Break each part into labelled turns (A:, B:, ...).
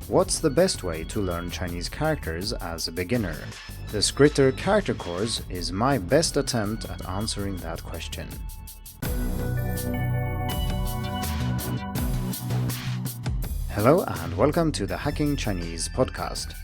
A: What's the best way to learn Chinese characters as a beginner? The Skritter Character Course is my best attempt at answering that question. Hello and welcome to the Hacking Chinese podcast.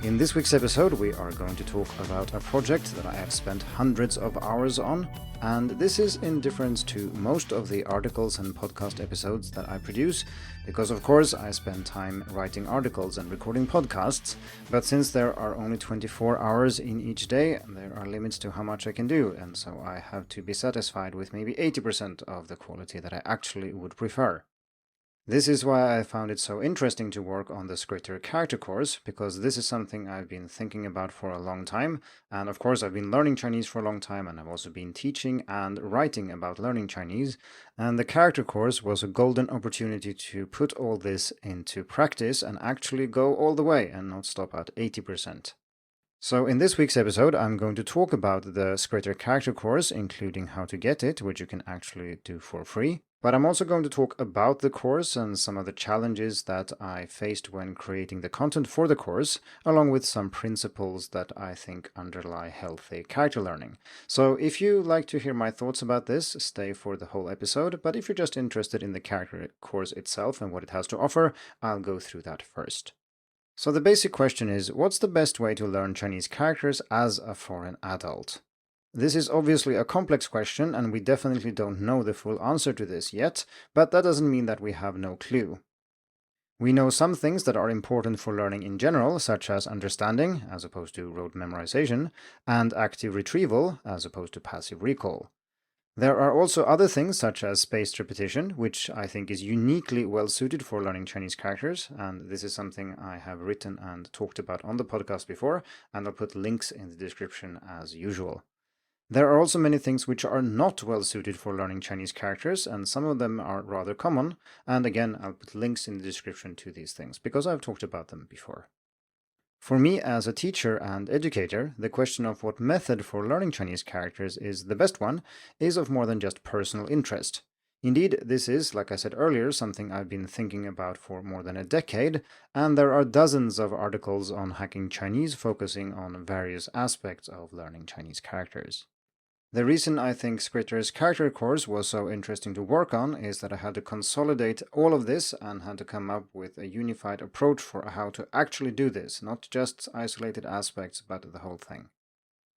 A: In this week's episode, we are going to talk about a project that I have spent hundreds of hours on, and this is in difference to most of the articles and podcast episodes that I produce, because of course I spend time writing articles and recording podcasts, but since there are only 24 hours in each day, there are limits to how much I can do, and so I have to be satisfied with maybe 80% of the quality that I actually would prefer. This is why I found it so interesting to work on the Skritter Character Course, because this is something I've been thinking about for a long time, and of course I've been learning Chinese for a long time, and I've also been teaching and writing about learning Chinese, and the Character Course was a golden opportunity to put all this into practice and actually go all the way and not stop at 80%. So in this week's episode, I'm going to talk about the Skritter Character Course, including how to get it, which you can actually do for free. But I'm also going to talk about the course and some of the challenges that I faced when creating the content for the course, along with some principles that I think underlie healthy character learning. So if you like to hear my thoughts about this, stay for the whole episode. But if you're just interested in the character course itself and what it has to offer, I'll go through that first. So the basic question is, what's the best way to learn Chinese characters as a foreign adult? This is obviously a complex question, and we definitely don't know the full answer to this yet, but that doesn't mean that we have no clue. We know some things that are important for learning in general, such as understanding, as opposed to rote memorization, and active retrieval, as opposed to passive recall. There are also other things, such as spaced repetition, which I think is uniquely well suited for learning Chinese characters, and this is something I have written and talked about on the podcast before, and I'll put links in the description as usual. There are also many things which are not well suited for learning Chinese characters, and some of them are rather common, and again, I'll put links in the description to these things, because I've talked about them before. For me as a teacher and educator, the question of what method for learning Chinese characters is the best one is of more than just personal interest. Indeed, this is, like I said earlier, something I've been thinking about for more than a decade, and there are dozens of articles on hacking Chinese focusing on various aspects of learning Chinese characters. The reason I think Skritter's Character Course was so interesting to work on is that I had to consolidate all of this and had to come up with a unified approach for how to actually do this, not just isolated aspects, but the whole thing.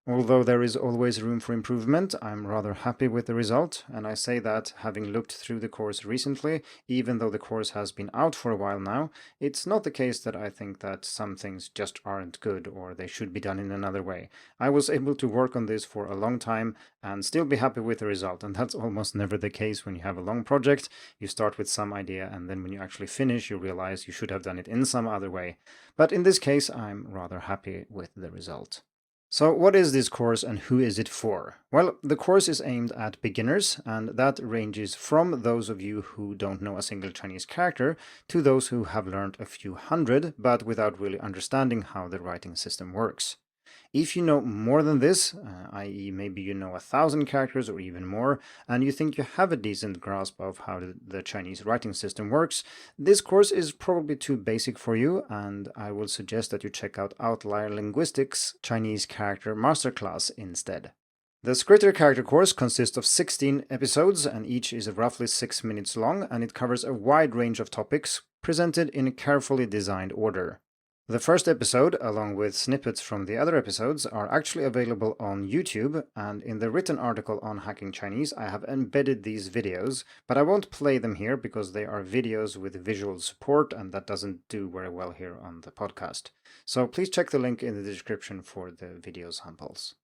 A: Although there is always room for improvement, I'm rather happy with the result, and I say that having looked through the course recently, even though the course has been out for a while now, it's not the case that I think that some things just aren't good or they should be done in another way. I was able to work on this for a long time and still be happy with the result, and that's almost never the case when you have a long project. You start with some idea, and then when you actually finish, you realize you should have done it in some other way. But in this case, I'm rather happy with the result. So what is this course and who is it for? Well, the course is aimed at beginners, and that ranges from those of you who don't know a single Chinese character to those who have learned a few hundred, but without really understanding how the writing system works. If you know more than this, i.e. maybe you know 1,000 characters or even more, and you think you have a decent grasp of how the Chinese writing system works, this course is probably too basic for you, and I will suggest that you check out Outlier Linguistics Chinese Character Masterclass instead. The Skritter Character Course consists of 16 episodes, and each is roughly 6 minutes long, and it covers a wide range of topics, presented in a carefully designed order. The first episode, along with snippets from the other episodes, are actually available on YouTube, and in the written article on Hacking Chinese I have embedded these videos, but I won't play them here because they are videos with visual support, and that doesn't do very well here on the podcast. So please check the link in the description for the video samples.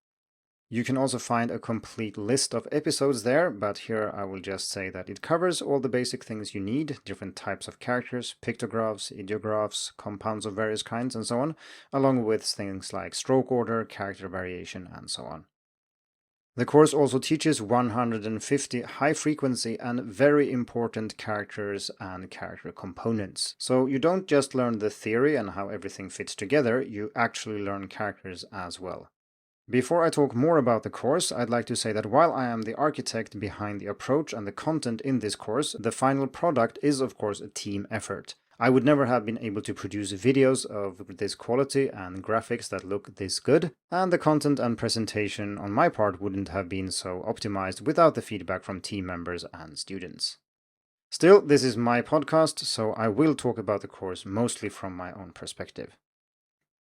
A: You can also find a complete list of episodes there, but here I will just say that it covers all the basic things you need, different types of characters, pictographs, ideographs, compounds of various kinds, and so on, along with things like stroke order, character variation, and so on. The course also teaches 150 high-frequency and very important characters and character components. So you don't just learn the theory and how everything fits together, you actually learn characters as well. Before I talk more about the course, I'd like to say that while I am the architect behind the approach and the content in this course, the final product is of course a team effort. I would never have been able to produce videos of this quality and graphics that look this good, and the content and presentation on my part wouldn't have been so optimized without the feedback from team members and students. Still, this is my podcast, so I will talk about the course mostly from my own perspective.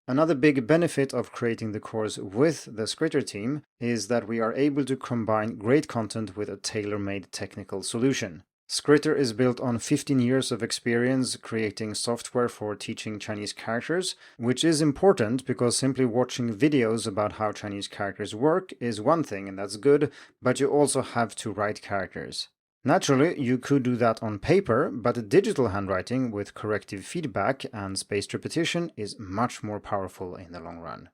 A: Another big benefit of creating the course with the Skritter team is that we are able to combine great content with a tailor-made technical solution. Skritter is built on 15 years of experience creating software for teaching Chinese characters, which is important because simply watching videos about how Chinese characters work is one thing, and that's good, but you also have to write characters. Naturally, you could do that on paper, but digital handwriting with corrective feedback and spaced repetition is much more powerful in the long run.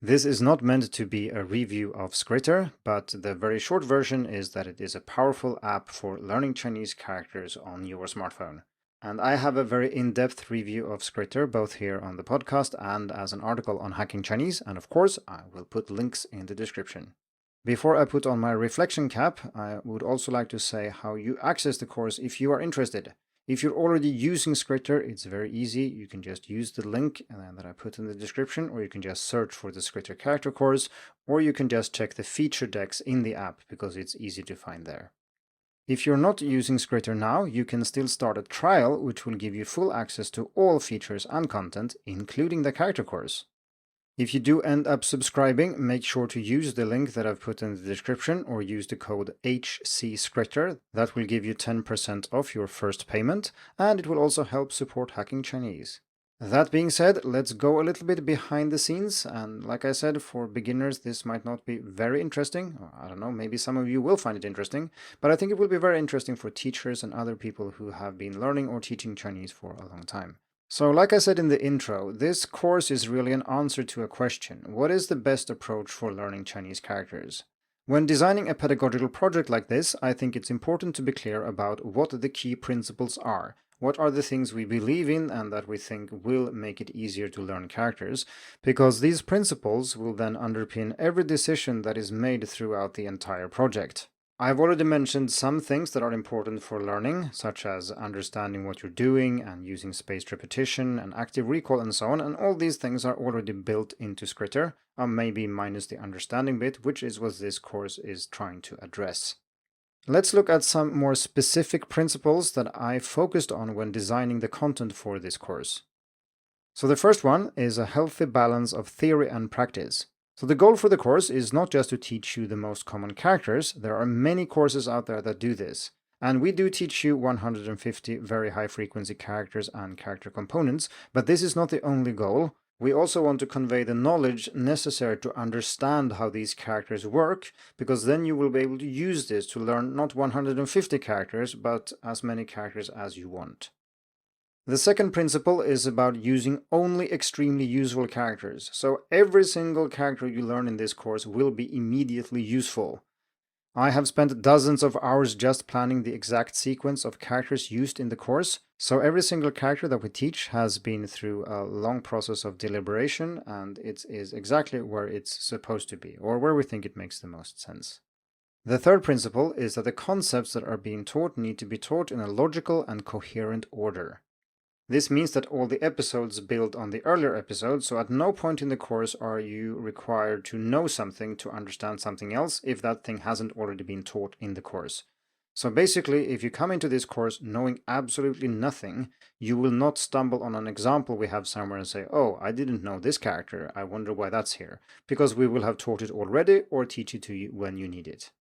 A: This is not meant to be a review of Skritter, but the very short version is that it is a powerful app for learning Chinese characters on your smartphone. And I have a very in-depth review of Skritter both here on the podcast and as an article on Hacking Chinese, and of course I will put links in the description. Before I put on my reflection cap, I would also like to say how you access the course if you are interested. If you're already using Skritter, it's very easy. You can just use the link that I put in the description, or you can just search for the Skritter Character Course, or you can just check the feature decks in the app because it's easy to find there. If you're not using Skritter now, you can still start a trial which will give you full access to all features and content, including the Character Course. If you do end up subscribing, make sure to use the link that I've put in the description or use the code HCSKRITTER. That will give you 10% off your first payment, and it will also help support Hacking Chinese. That being said, let's go a little bit behind the scenes, and like I said, for beginners this might not be very interesting. I don't know, maybe some of you will find it interesting, but I think it will be very interesting for teachers and other people who have been learning or teaching Chinese for a long time. So like I said in the intro, this course is really an answer to a question: what is the best approach for learning Chinese characters? When designing a pedagogical project like this, I think it's important to be clear about what the key principles are. What are the things we believe in and that we think will make it easier to learn characters? Because these principles will then underpin every decision that is made throughout the entire project. I've already mentioned some things that are important for learning, such as understanding what you're doing and using spaced repetition and active recall and so on, and all these things are already built into Skritter, maybe minus the understanding bit, which is what this course is trying to address. Let's look at some more specific principles that I focused on when designing the content for this course. So the first one is a healthy balance of theory and practice. So the goal for the course is not just to teach you the most common characters. There are many courses out there that do this. And we do teach you 150 very high frequency characters and character components, but this is not the only goal. We also want to convey the knowledge necessary to understand how these characters work, because then you will be able to use this to learn not 150 characters, but as many characters as you want. The second principle is about using only extremely useful characters. So every single character you learn in this course will be immediately useful. I have spent dozens of hours just planning the exact sequence of characters used in the course, so every single character that we teach has been through a long process of deliberation, and it is exactly where it's supposed to be, or where we think it makes the most sense. The third principle is that the concepts that are being taught need to be taught in a logical and coherent order. This means that all the episodes build on the earlier episodes, so at no point in the course are you required to know something to understand something else if that thing hasn't already been taught in the course. So basically, if you come into this course knowing absolutely nothing, you will not stumble on an example we have somewhere and say, oh, I didn't know this character, I wonder why that's here, because we will have taught it already or teach it to you when you need it.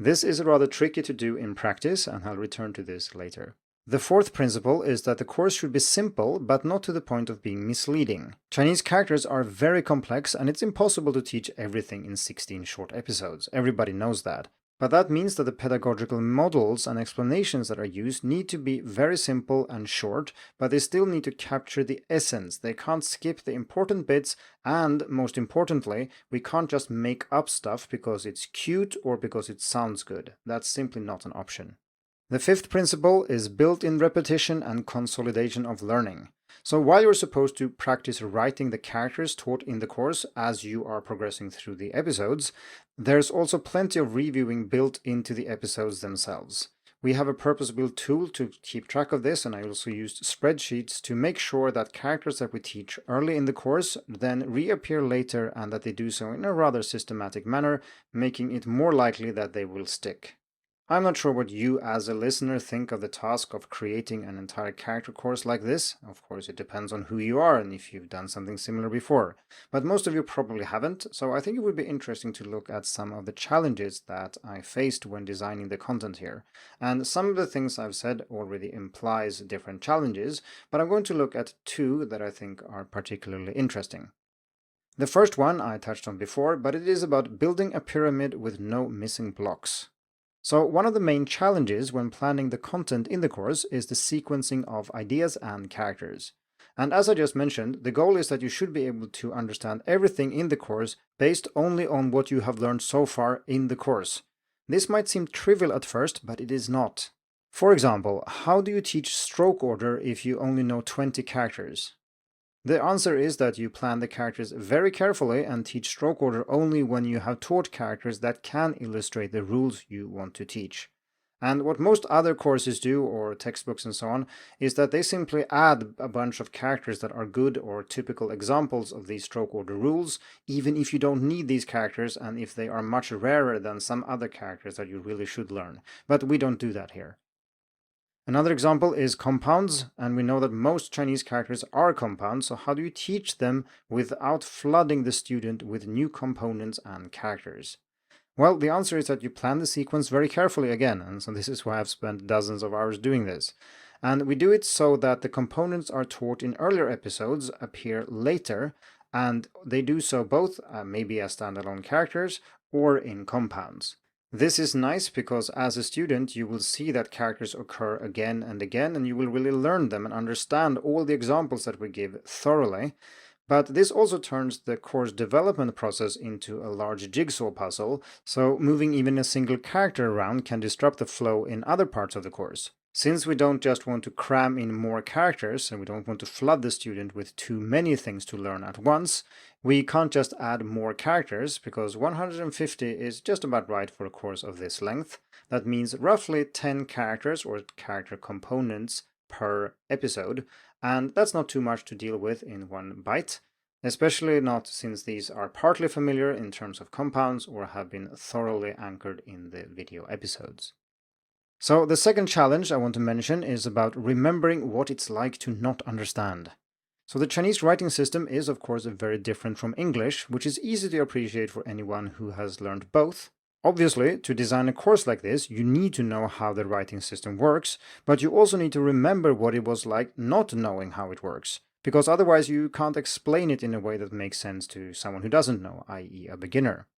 A: This is rather tricky to do in practice, and I'll return to this later. The fourth principle is that the course should be simple, but not to the point of being misleading. Chinese characters are very complex, and it's impossible to teach everything in 16 short episodes. Everybody knows that. But that means that the pedagogical models and explanations that are used need to be very simple and short, but they still need to capture the essence. They can't skip the important bits, and most importantly, we can't just make up stuff because it's cute or because it sounds good. That's simply not an option. The fifth principle is built-in repetition and consolidation of learning. So while you're supposed to practice writing the characters taught in the course as you are progressing through the episodes, there's also plenty of reviewing built into the episodes themselves. We have a purpose-built tool to keep track of this, and I also used spreadsheets to make sure that characters that we teach early in the course then reappear later and that they do so in a rather systematic manner, making it more likely that they will stick. I'm not sure what you as a listener think of the task of creating an entire character course like this. Of course, it depends on who you are and if you've done something similar before. But most of you probably haven't, so I think it would be interesting to look at some of the challenges that I faced when designing the content here. And some of the things I've said already implies different challenges, but I'm going to look at two that I think are particularly interesting. The first one I touched on before, but it is about building a pyramid with no missing blocks. So one of the main challenges when planning the content in the course is the sequencing of ideas and characters. And as I just mentioned, the goal is that you should be able to understand everything in the course based only on what you have learned so far in the course. This might seem trivial at first, but it is not. For example, how do you teach stroke order if you only know 20 characters? The answer is that you plan the characters very carefully and teach stroke order only when you have taught characters that can illustrate the rules you want to teach. And what most other courses do, or textbooks and so on, is that they simply add a bunch of characters that are good or typical examples of these stroke order rules, even if you don't need these characters and if they are much rarer than some other characters that you really should learn. But we don't do that here. Another example is compounds, and we know that most Chinese characters are compounds, so how do you teach them without flooding the student with new components and characters? Well, the answer is that you plan the sequence very carefully again, and so this is why I've spent dozens of hours doing this. And we do it so that the components are taught in earlier episodes appear later, and they do so both maybe as standalone characters or in compounds. This is nice because as a student you will see that characters occur again and again, and you will really learn them and understand all the examples that we give thoroughly. But this also turns the course development process into a large jigsaw puzzle, so moving even a single character around can disrupt the flow in other parts of the course. Since we don't just want to cram in more characters and we don't want to flood the student with too many things to learn at once, we can't just add more characters because 150 is just about right for a course of this length. That means roughly 10 characters or character components per episode, and that's not too much to deal with in one bite, especially not since these are partly familiar in terms of compounds or have been thoroughly anchored in the video episodes. So the second challenge I want to mention is about remembering what it's like to not understand. So the Chinese writing system is of course very different from English, which is easy to appreciate for anyone who has learned both. Obviously, to design a course like this, you need to know how the writing system works, but you also need to remember what it was like not knowing how it works, because otherwise you can't explain it in a way that makes sense to someone who doesn't know, i.e. a beginner.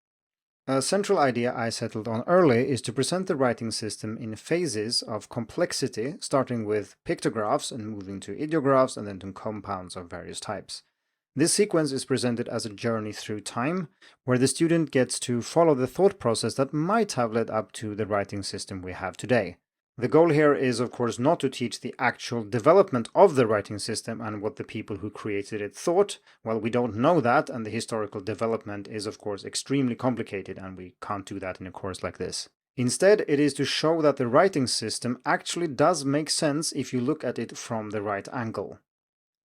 A: A central idea I settled on early is to present the writing system in phases of complexity, starting with pictographs and moving to ideographs and then to compounds of various types. This sequence is presented as a journey through time, where the student gets to follow the thought process that might have led up to the writing system we have today. The goal here is, of course, not to teach the actual development of the writing system and what the people who created it thought. Well, we don't know that, and the historical development is, of course, extremely complicated, and we can't do that in a course like this. Instead, it is to show that the writing system actually does make sense if you look at it from the right angle.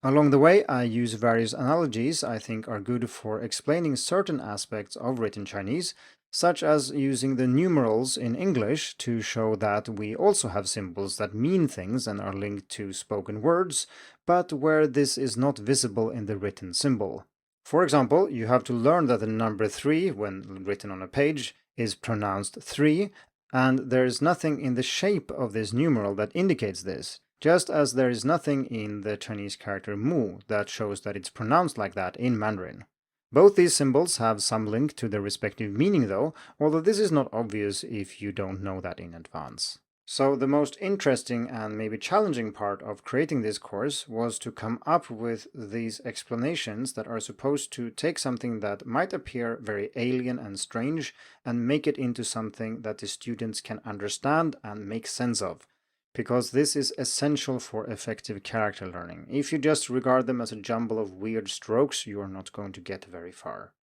A: Along the way, I use various analogies I think are good for explaining certain aspects of written Chinese, such as using the numerals in English to show that we also have symbols that mean things and are linked to spoken words, but where this is not visible in the written symbol. For example, you have to learn that the number 3, when written on a page, is pronounced 3, and there is nothing in the shape of this numeral that indicates this, just as there is nothing in the Chinese character mu that shows that it's pronounced like that in Mandarin. Both these symbols have some link to their respective meaning though, although this is not obvious if you don't know that in advance. So the most interesting and maybe challenging part of creating this course was to come up with these explanations that are supposed to take something that might appear very alien and strange and make it into something that the students can understand and make sense of, because this is essential for effective character learning. If you just regard them as a jumble of weird strokes, you are not going to get very far.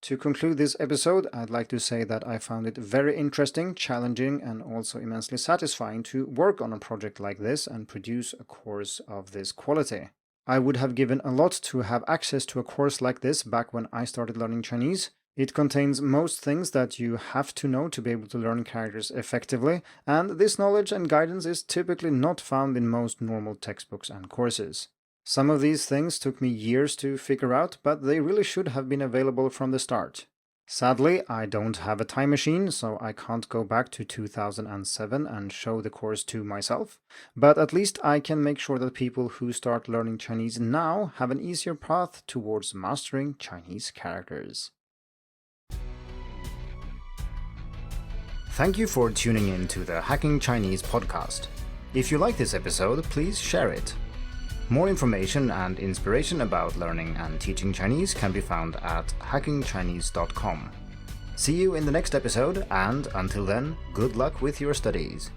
A: To conclude this episode, I'd like to say that I found it very interesting, challenging, and also immensely satisfying to work on a project like this and produce a course of this quality. I would have given a lot to have access to a course like this back when I started learning Chinese. It contains most things that you have to know to be able to learn characters effectively, and this knowledge and guidance is typically not found in most normal textbooks and courses. Some of these things took me years to figure out, but they really should have been available from the start. Sadly, I don't have a time machine, so I can't go back to 2007 and show the course to myself, but at least I can make sure that people who start learning Chinese now have an easier path towards mastering Chinese characters. Thank you for tuning in to the Hacking Chinese podcast. If you like this episode, please share it. More information and inspiration about learning and teaching Chinese can be found at hackingchinese.com. See you in the next episode, and until then, good luck with your studies.